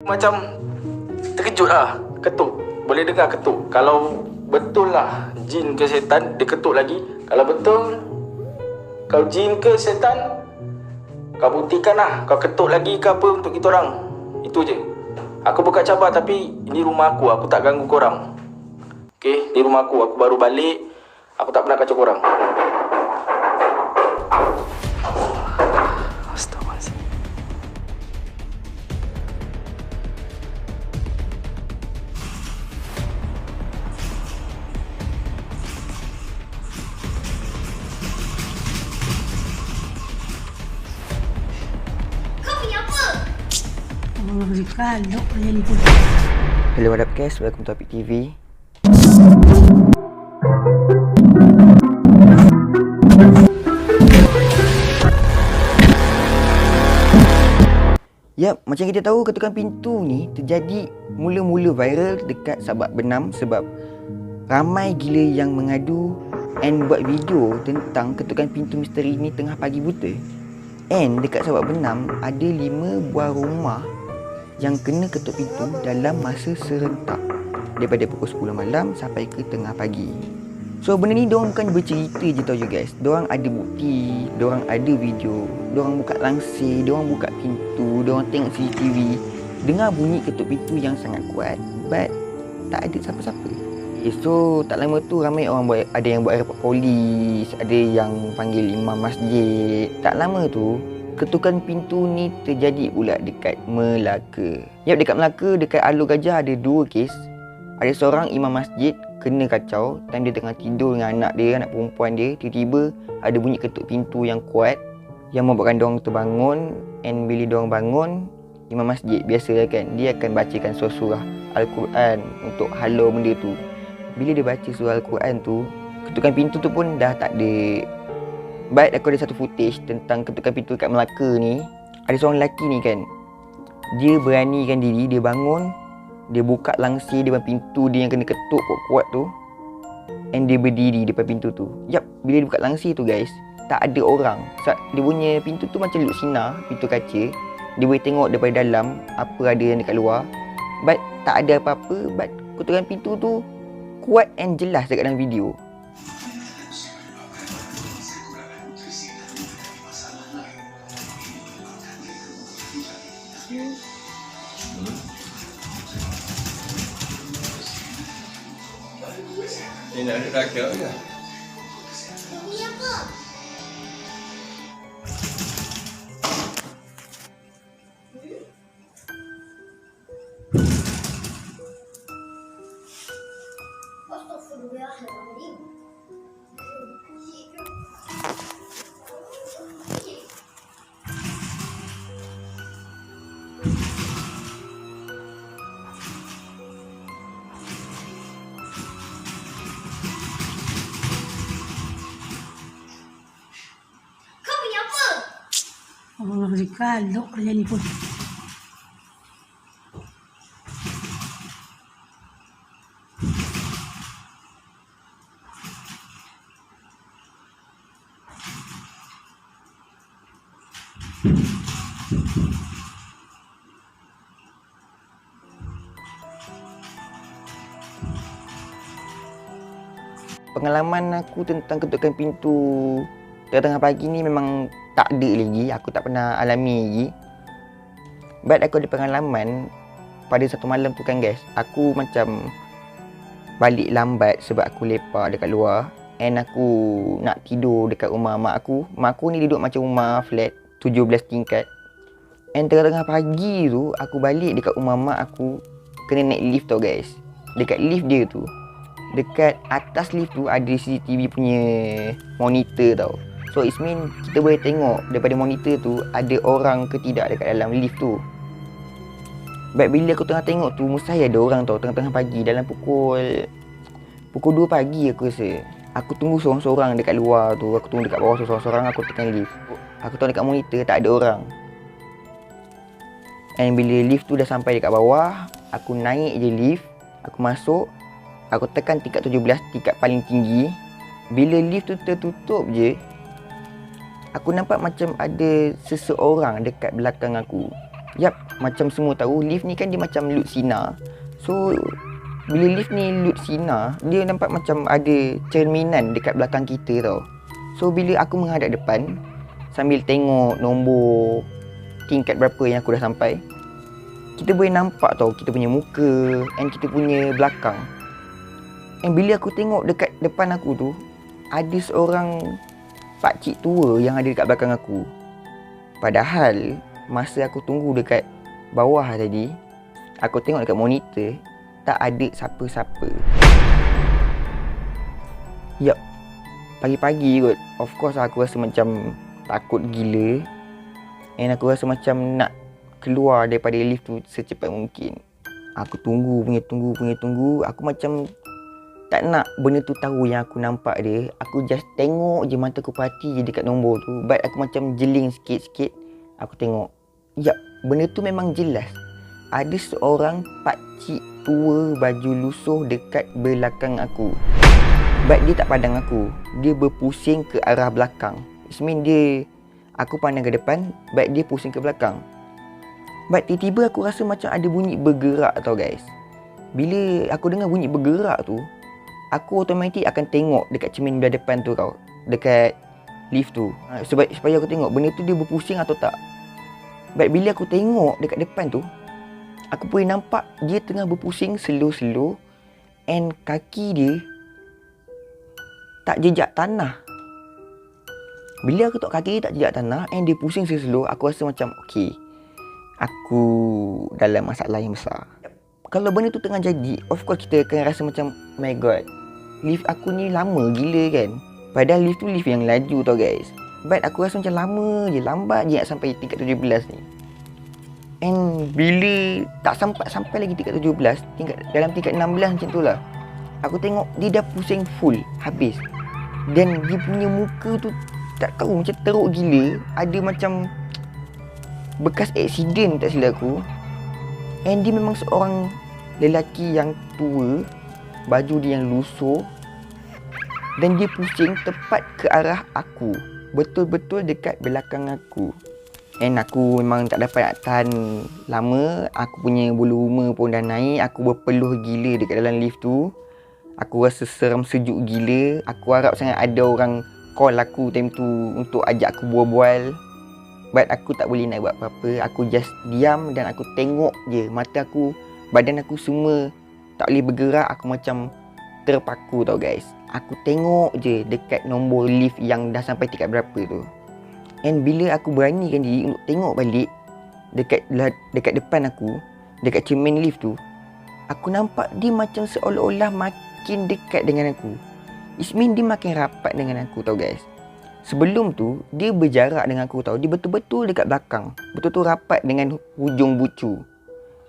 Macam terkejut lah, ketuk. Boleh dengar ketuk. Kalau betul lah jin ke setan, dia ketuk lagi. Kalau betul kau jin ke setan, kau buktikan lah. Kau ketuk lagi ke apa untuk kita orang. Itu je. Aku buka cabar tapi ini rumah aku tak ganggu korang. Okay, ni rumah aku baru balik. Aku tak pernah kacau korang. Astagfirullahaladzim. Kalau kalian pun. Hello, what up guys? Welcome to Apik TV. Yap, macam kita tahu ketukan pintu ni terjadi mula-mula viral dekat Sabak Benam sebab ramai gila yang mengadu and buat video tentang ketukan pintu misteri ni tengah pagi buta. And dekat Sabak Benam ada 5 buah rumah yang kena ketuk pintu dalam masa serentak daripada pukul 10 malam sampai ke tengah pagi. So benda ni diorang bukan bercerita je tau you guys. Diorang ada bukti, diorang ada video, diorang buka langsir, diorang buka pintu, diorang tengok CCTV, dengar bunyi ketuk pintu yang sangat kuat but tak ada siapa-siapa. So tak lama tu ramai orang buat, ada yang buat report polis, ada yang panggil imam masjid. Tak lama tu ketukan pintu ni terjadi pula dekat Melaka. Yap, dekat Melaka, dekat Alor Gajah ada 2 kes. Ada seorang imam masjid kena kacau time dia tengah tidur dengan anak dia, anak perempuan dia. Tiba-tiba ada bunyi ketuk pintu yang kuat yang membuatkan diorang terbangun. And bila diorang bangun, imam masjid biasa kan, dia akan bacakan surah Al-Quran untuk halau benda tu. Bila dia baca surah Al-Quran tu, ketukan pintu tu pun dah tak ada. But aku ada satu footage tentang ketukan pintu kat Melaka ni. Ada seorang lelaki ni kan, dia beranikan diri, dia bangun, dia buka langsir depan pintu dia yang kena ketuk kuat-kuat tu, and dia berdiri depan pintu tu. Yap, bila dia buka langsir tu guys, tak ada orang. Dia punya pintu tu macam luk sinar, pintu kaca. Dia boleh tengok daripada dalam apa ada yang dekat luar. But tak ada apa-apa. But ketukan pintu tu kuat and jelas dekat dalam video. Ini nak ada rakyat ke? Ini apa? Astagfirullahaladzim. Kalau kalian pun. Pengalaman aku tentang ketukan pintu tengah-tengah pagi ni memang tak ada lagi. Aku tak pernah alami lagi. But aku ada pengalaman pada satu malam tu kan guys. Aku macam balik lambat sebab aku lepak dekat luar. And aku nak tidur dekat rumah mak aku. Mak aku ni duduk macam rumah flat 17 tingkat. And tengah-tengah pagi tu aku balik dekat rumah mak aku, kena naik lift tau guys. Dekat lift dia tu, dekat atas lift tu ada CCTV punya monitor tau. So it mean kita boleh tengok daripada monitor tu ada orang ke tidak dekat dalam lift tu. But bila aku tengah tengok tu, mustahil ada orang tau tengah-tengah pagi. Dalam pukul 2 pagi aku rasa. Aku tunggu seorang-seorang dekat luar tu. Aku tunggu dekat bawah seorang-seorang, aku tekan lift. Aku tengok dekat monitor tak ada orang. And bila lift tu dah sampai dekat bawah, aku naik je lift. Aku masuk, aku tekan tingkat 17, tingkat paling tinggi. Bila lift tu tertutup je, aku nampak macam ada seseorang dekat belakang aku. Yap, macam semua tahu lift ni kan dia macam lut sinar. So bila lift ni lut sinar, dia nampak macam ada cerminan dekat belakang kita tau. So bila aku menghadap depan sambil tengok nombor tingkat berapa yang aku dah sampai, kita boleh nampak tau kita punya muka and kita punya belakang. And bila aku tengok dekat depan aku tu, ada seorang pakcik tua yang ada dekat belakang aku. Padahal masa aku tunggu dekat bawah tadi, aku tengok dekat monitor, tak ada siapa-siapa. Yup, pagi-pagi kot. Of course aku rasa macam takut gila. And aku rasa macam nak keluar daripada lift tu secepat mungkin. Aku tunggu. Aku macam tak nak benda tu tahu yang aku nampak dia. Aku just tengok je, mata aku perhati je dekat nombor tu. But aku macam jeling sikit-sikit. Aku tengok. Yup, benda tu memang jelas. Ada seorang pakcik tua baju lusuh dekat belakang aku. But dia tak pandang aku. Dia berpusing ke arah belakang. It mean aku pandang ke depan, but dia pusing ke belakang. But tiba-tiba aku rasa macam ada bunyi bergerak tau guys. Bila aku dengar bunyi bergerak tu, aku automatik akan tengok dekat cermin belah depan tu tau, dekat lift tu. Supaya aku tengok benda tu dia berpusing atau tak. But bila aku tengok dekat depan tu, aku boleh nampak dia tengah berpusing slow-slow. And kaki dia tak jejak tanah. Bila aku tengok kaki dia tak jejak tanah and dia pusing slow-slow, aku rasa macam okay, aku dalam masalah yang besar. Kalau benda tu tengah jadi, of course kita akan rasa macam oh my god, lift aku ni lama gila kan. Padahal lift tu lift yang laju tau guys. But aku rasa macam lambat je nak sampai tingkat 17 ni. And bila tak sampai lagi tingkat 17, dalam tingkat 16 macam tu lah, aku tengok dia dah pusing full habis. Dan dia punya muka tu tak tahu macam teruk gila. Ada macam bekas aksiden tak silap aku. And dia memang seorang lelaki yang tua, baju dia yang lusuh, dan dia pusing tepat ke arah aku, betul-betul dekat belakang aku. And aku memang tak dapat nak tahan lama. Aku punya bulu roma pun dah naik. Aku berpeluh gila dekat dalam lift tu. Aku rasa seram sejuk gila. Aku harap sangat ada orang call aku time tu untuk ajak aku berbual. But aku tak boleh nak buat apa-apa. Aku just diam dan aku tengok je. Mata aku, badan aku semua tak boleh bergerak. Aku macam terpaku tau guys. Aku tengok je dekat nombor lift yang dah sampai tingkat berapa tu. And bila aku beranikan diri untuk tengok balik dekat depan aku, dekat cermin lift tu, aku nampak dia macam seolah-olah makin dekat dengan aku. It mean dia makin rapat dengan aku tau guys. Sebelum tu dia berjarak dengan aku tau. Dia betul-betul dekat belakang, betul-betul rapat dengan hujung bucu.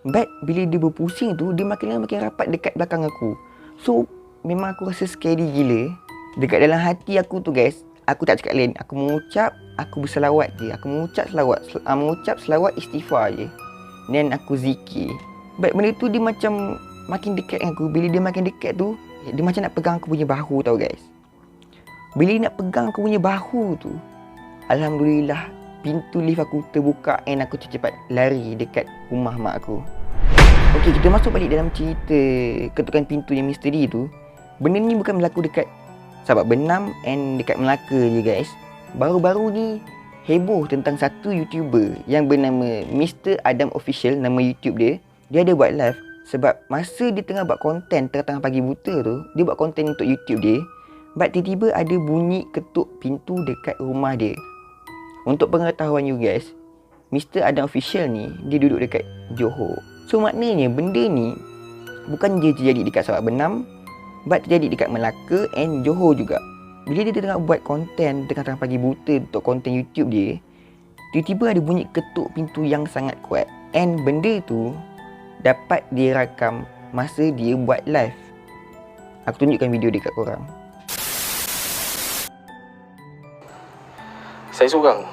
But bila dia berpusing tu, dia makin rapat dekat belakang aku. So memang aku rasa scary gila. Dekat dalam hati aku tu guys, aku tak cakap lain. Aku berselawat je. Aku mengucap selawat istighfar je. Dan aku zikir. But benda tu dia macam makin dekat dengan aku. Bila dia makin dekat tu, dia macam nak pegang aku punya bahu tau guys. Bila dia nak pegang aku punya bahu tu, alhamdulillah pintu lift aku terbuka and aku cepat lari dekat rumah mak aku. Okey, kita masuk balik dalam cerita ketukan pintu yang misteri tu. Benda ni bukan berlaku dekat Sabak Benam and dekat Melaka je guys. Baru-baru ni heboh tentang satu YouTuber yang bernama Mr. Adam Official, nama YouTube dia. Dia ada buat live sebab masa dia tengah buat konten tengah pagi buta tu, dia buat konten untuk YouTube dia. But tiba-tiba ada bunyi ketuk pintu dekat rumah dia. Untuk pengetahuan you guys, Mr. Adam Official ni dia duduk dekat Johor. So maknanya benda ni bukan je terjadi dekat Sabak Benam, but terjadi dekat Melaka and Johor juga. Bila dia tengah buat konten tengah-tengah pagi buta untuk konten YouTube dia, tiba-tiba ada bunyi ketuk pintu yang sangat kuat. And benda tu dapat dia rakam masa dia buat live. Aku tunjukkan video dia kat korang. Saya seorang.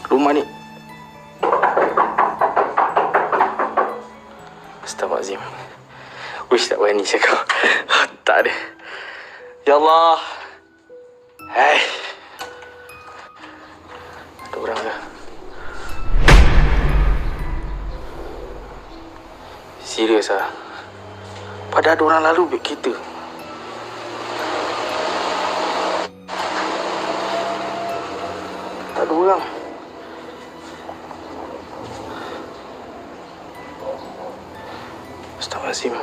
Rumah ni. Astaghfirullahaladzim. Wish tak berani cakap. Tak ada. Ya Allah. Hai. Ada orang ke? serius lah. Pada ada orang lalu baik kita. Tak ada orang. Astaghfirullahaladzim.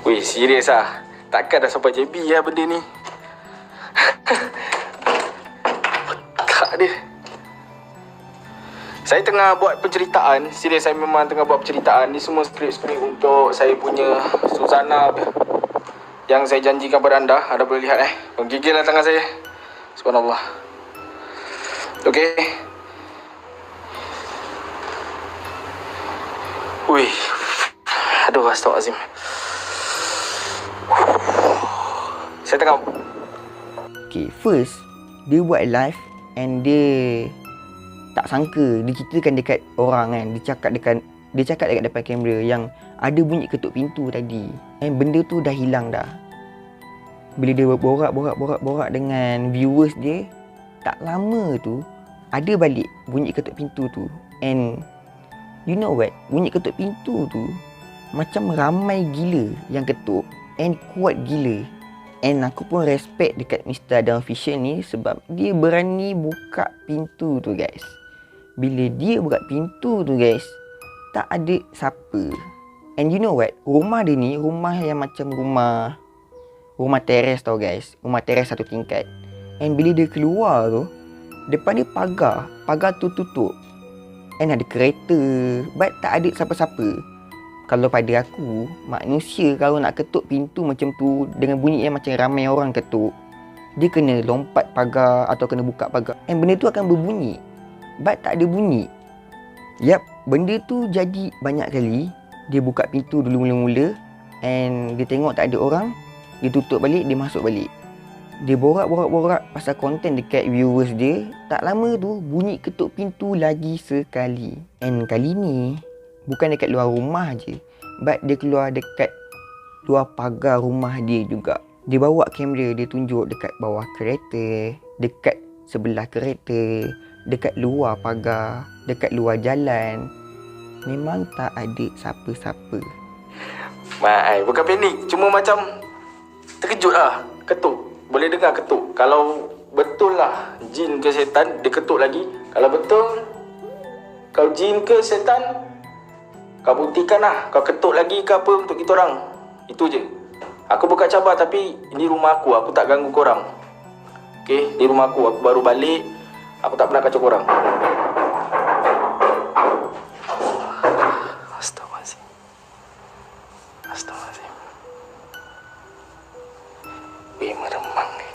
Weh, serius lah. Takkan dah sampai JB lah benda ni. Tak dia. Saya tengah buat penceritaan. Serius, saya memang tengah buat penceritaan. Ni semua skrip-skrip untuk saya punya Suzana yang saya janjikan pada anda. Anda boleh lihat menggigil lah tangan saya. Subhanallah. Okey. Wih. Aduh, astagfirullahaladzim. Saya tengah... Okay, first dia buat live and dia tak sangka dia ceritakan dekat orang kan. Dia cakap dekat depan kamera yang ada bunyi ketuk pintu tadi. And benda tu dah hilang dah. Bila dia borak dengan viewers dia, tak lama tu ada balik bunyi ketuk pintu tu. And you know what? Bunyi ketuk pintu tu macam ramai gila yang ketuk and kuat gila. And aku pun respect dekat Mr. Adam Official ni sebab dia berani buka pintu tu guys. Bila dia buka pintu tu guys, tak ada siapa. And you know what? Rumah dia ni rumah yang macam rumah teres tau guys. Rumah teres satu tingkat. And bila dia keluar tu, depan dia pagar tu tutup. And ada kereta, but tak ada siapa-siapa. Kalau pada aku, manusia kalau nak ketuk pintu macam tu dengan bunyi yang macam ramai orang ketuk, dia kena lompat pagar atau kena buka pagar. And benda tu akan berbunyi. But tak ada bunyi. Yap, benda tu jadi banyak kali. Dia buka pintu dulu mula-mula and dia tengok tak ada orang, dia tutup balik, dia masuk balik. Dia borak pasal konten dekat viewers dia. Tak lama tu bunyi ketuk pintu lagi sekali. And kali ni bukan dekat luar rumah je, but dia keluar dekat luar pagar rumah dia juga. Dia bawa kamera, dia tunjuk dekat bawah kereta, dekat sebelah kereta, dekat luar pagar, dekat luar jalan. Memang tak ada siapa-siapa. Mai, bukan panik. Cuma macam terkejut lah. Ketuk. Boleh dengar ketuk. Kalau betul lah jin ke setan, dia ketuk lagi. Kalau betul kau jin ke setan, kau buktikan lah. Kau ketuk lagi ke apa untuk kita orang. Itu je. Aku bukan cabar tapi ini rumah aku. Aku tak ganggu korang. Okay, ni rumah aku. Aku baru balik. Aku tak pernah kacau korang. Astaghfirullahaladzim. Astaghfirullahaladzim. Weh, meremang ni.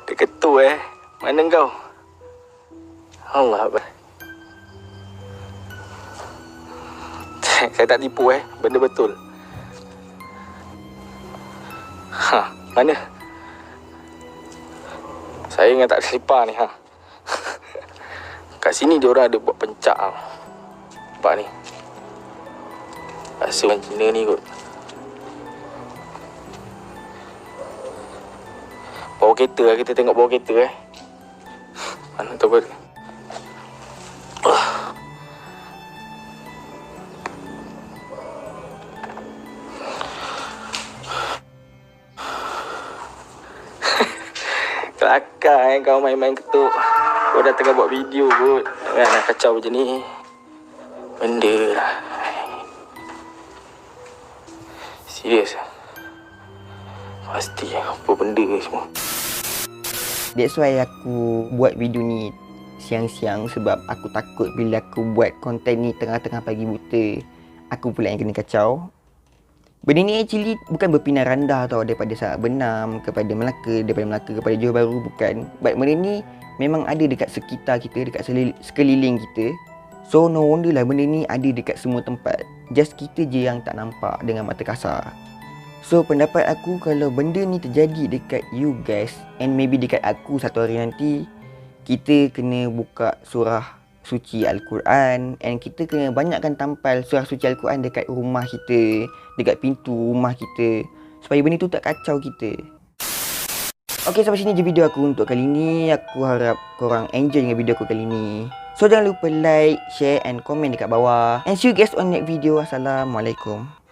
Dia ketuk Mana kau? Allah Akbar. Saya tak tipu benda betul. Mana? Saya ingat tak selipar ni Kat sini diorang ada buat pencak Nampak ni. Rasa orang Cina ni kot. Bawa kereta lah, kita tengok bawa kereta Mana tu apa? Kelakar kau main-main ketuk. Kau dah tengah buat video kot. Jangan nak kacau macam ni. Benda lah. Serius lah. Pasti apa benda semua. That's why aku buat video ni siang-siang, sebab aku takut bila aku buat konten ni tengah-tengah pagi buta, aku pula yang kena kacau. Benda ni actually bukan berpindah randah tau, daripada Sabak Benam kepada Melaka, daripada Melaka kepada Johor Bahru, bukan. But benda ni memang ada dekat sekitar kita, dekat sekeliling kita. So no wonder lah benda ni ada dekat semua tempat. Just kita je yang tak nampak dengan mata kasar. So pendapat aku, kalau benda ni terjadi dekat you guys and maybe dekat aku satu hari nanti, kita kena buka surah suci Al-Quran and kita kena banyakkan tampal surah suci Al-Quran dekat rumah kita, dekat pintu rumah kita, supaya benda tu tak kacau kita. Okay, sampai sini je video aku untuk kali ni. Aku harap korang enjoy dengan video aku kali ni. So jangan lupa like, share and komen dekat bawah. And see you guys on next video. Assalamualaikum.